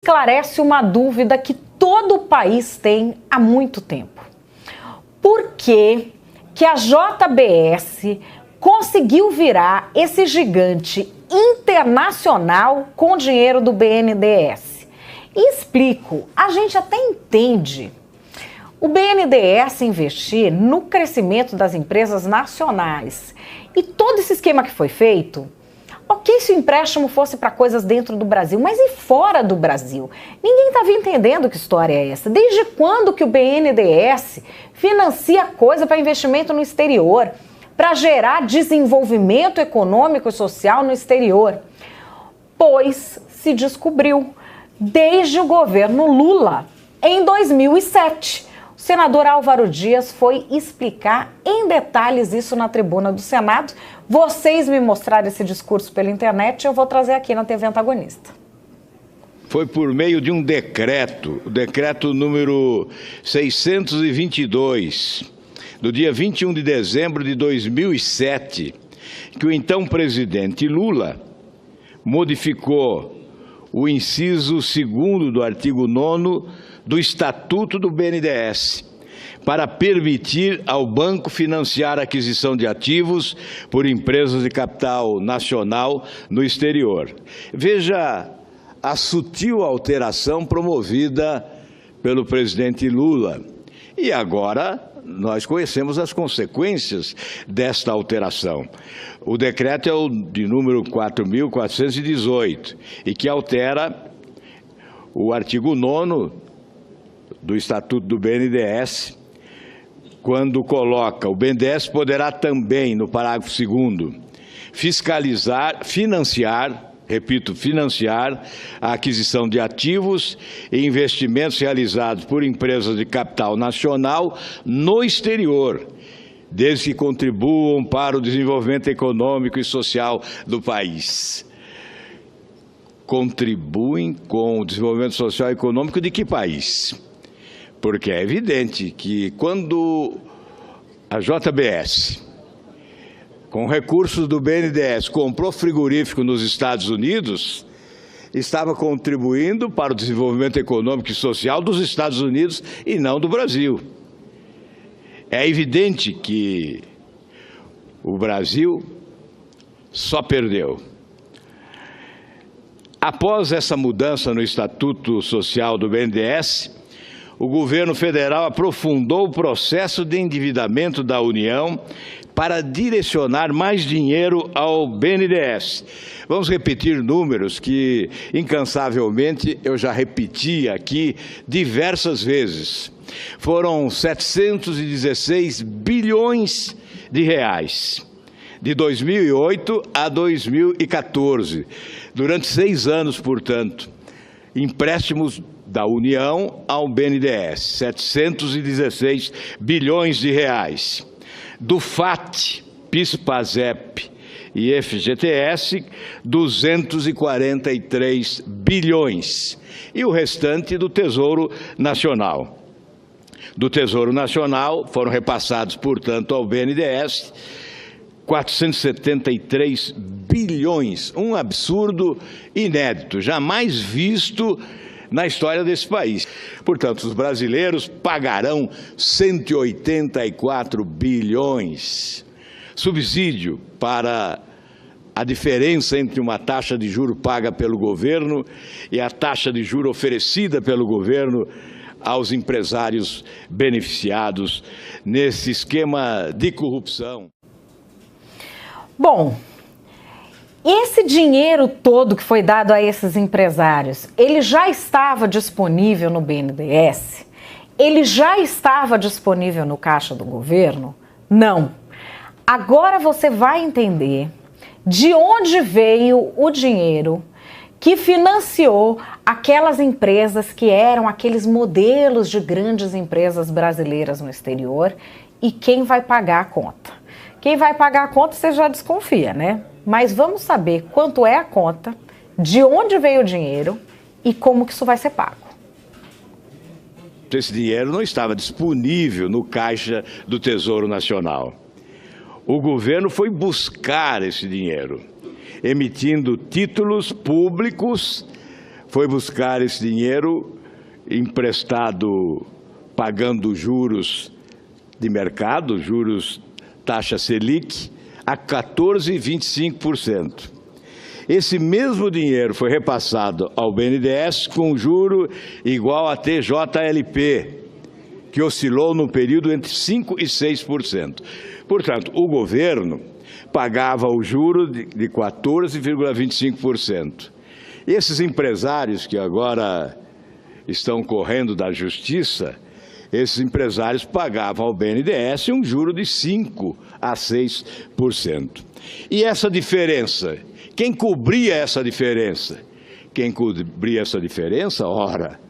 Esclarece uma dúvida que todo o país tem há muito tempo. Por que a JBS conseguiu virar esse gigante internacional com o dinheiro do BNDES? Explico, a gente até entende o BNDES investir no crescimento das empresas nacionais e todo esse esquema que foi feito. Ok, se o empréstimo fosse para coisas dentro do Brasil, mas e fora do Brasil? Ninguém estava entendendo que história é essa. Desde quando que o BNDES financia coisa para investimento no exterior, para gerar desenvolvimento econômico e social no exterior? Pois se descobriu desde o governo Lula, em 2007. O senador Álvaro Dias foi explicar em detalhes isso na tribuna do Senado. Vocês me mostraram esse discurso pela internet e eu vou trazer aqui na TV Antagonista. Foi por meio de um decreto, o decreto número 622, do dia 21 de dezembro de 2007, que o então presidente Lula modificou o inciso 2º do artigo 9º do Estatuto do BNDES, para permitir ao banco financiar a aquisição de ativos por empresas de capital nacional no exterior. Veja a sutil alteração promovida pelo presidente Lula. E agora nós conhecemos as consequências desta alteração. O decreto é o de número 4.418 e que altera o artigo 9º do Estatuto do BNDES, quando coloca: o BNDES poderá também, no parágrafo 2º, financiar a aquisição de ativos e investimentos realizados por empresas de capital nacional no exterior, desde que contribuam para o desenvolvimento econômico e social do país. Contribuem com o desenvolvimento social e econômico de que país? Porque é evidente que quando a JBS, com recursos do BNDES, comprou frigorífico nos Estados Unidos, estava contribuindo para o desenvolvimento econômico e social dos Estados Unidos e não do Brasil. É evidente que o Brasil só perdeu. Após essa mudança no Estatuto Social do BNDES, o governo federal aprofundou o processo de endividamento da União para direcionar mais dinheiro ao BNDES. Vamos repetir números que, incansavelmente, eu já repeti aqui diversas vezes. Foram 716 bilhões de reais, de 2008 a 2014, durante 6 anos, portanto, empréstimos da União ao BNDES, 716 bilhões de reais. Do FAT, PIS, PASEP e FGTS, 243 bilhões. E o restante do Tesouro Nacional. Do Tesouro Nacional foram repassados, portanto, ao BNDES, 473 bilhões, um absurdo inédito, jamais visto na história desse país. Portanto, os brasileiros pagarão 184 bilhões. Subsídio para a diferença entre uma taxa de juro paga pelo governo e a taxa de juro oferecida pelo governo aos empresários beneficiados nesse esquema de corrupção. Bom, esse dinheiro todo que foi dado a esses empresários, ele já estava disponível no BNDES? Ele já estava disponível no caixa do governo? Não. Agora você vai entender de onde veio o dinheiro que financiou aquelas empresas que eram aqueles modelos de grandes empresas brasileiras no exterior e quem vai pagar a conta. Quem vai pagar a conta você já desconfia, né? Mas vamos saber quanto é a conta, de onde veio o dinheiro e como que isso vai ser pago. Esse dinheiro não estava disponível no caixa do Tesouro Nacional. O governo foi buscar esse dinheiro, emitindo títulos públicos foi buscar esse dinheiro emprestado, pagando juros de mercado, juros taxa Selic, a 14,25%. Esse mesmo dinheiro foi repassado ao BNDES com juro igual a TJLP, que oscilou no período entre 5% e 6%. Portanto, o governo pagava o juro de 14,25%. Esses empresários que agora estão correndo da justiça, esses empresários pagavam ao BNDES um juro de 5% a 6%. E essa diferença, quem cobria essa diferença? Quem cobria essa diferença? Ora,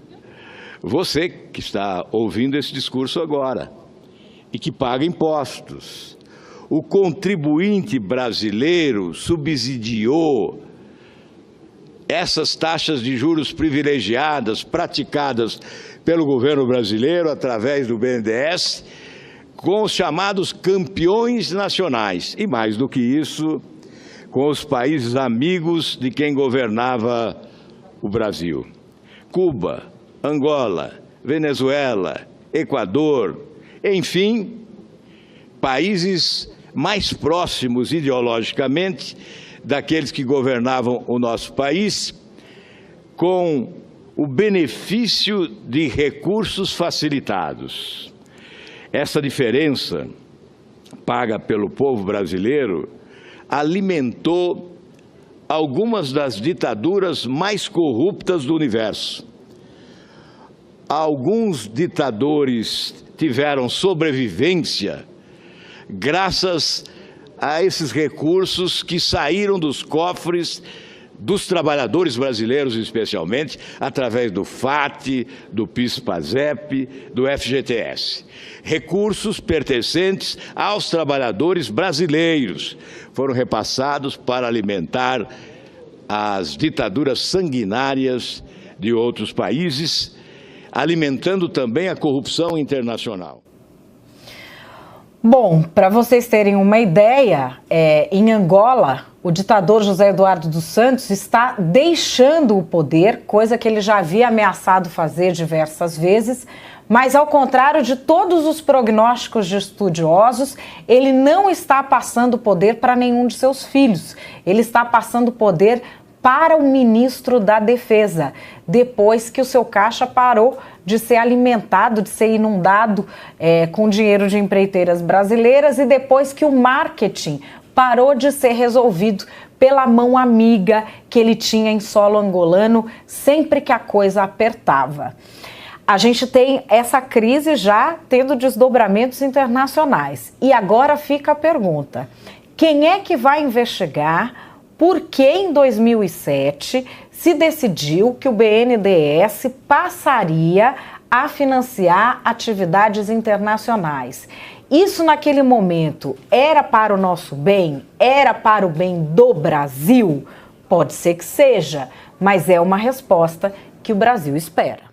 você que está ouvindo esse discurso agora e que paga impostos. O contribuinte brasileiro subsidiou essas taxas de juros privilegiadas praticadas pelo governo brasileiro através do BNDES com os chamados campeões nacionais e, mais do que isso, com os países amigos de quem governava o Brasil. Cuba, Angola, Venezuela, Equador, enfim, países mais próximos ideologicamente daqueles que governavam o nosso país, com o benefício de recursos facilitados. Essa diferença paga pelo povo brasileiro alimentou algumas das ditaduras mais corruptas do universo. Alguns ditadores tiveram sobrevivência graças a esses recursos que saíram dos cofres dos trabalhadores brasileiros, especialmente, através do FAT, do PIS/PASEP, do FGTS. Recursos pertencentes aos trabalhadores brasileiros foram repassados para alimentar as ditaduras sanguinárias de outros países, alimentando também a corrupção internacional. Bom, para vocês terem uma ideia, em Angola, o ditador José Eduardo dos Santos está deixando o poder, coisa que ele já havia ameaçado fazer diversas vezes, mas ao contrário de todos os prognósticos de estudiosos, ele não está passando o poder para nenhum de seus filhos, ele está passando o poder para o ministro da Defesa, depois que o seu caixa parou de ser alimentado, de ser inundado com dinheiro de empreiteiras brasileiras e depois que o marketing parou de ser resolvido pela mão amiga que ele tinha em solo angolano sempre que a coisa apertava. A gente tem essa crise já tendo desdobramentos internacionais. E agora fica a pergunta: quem é que vai investigar por que em 2007 se decidiu que o BNDES passaria a financiar atividades internacionais? Isso naquele momento era para o nosso bem? Era para o bem do Brasil? Pode ser que seja, mas é uma resposta que o Brasil espera.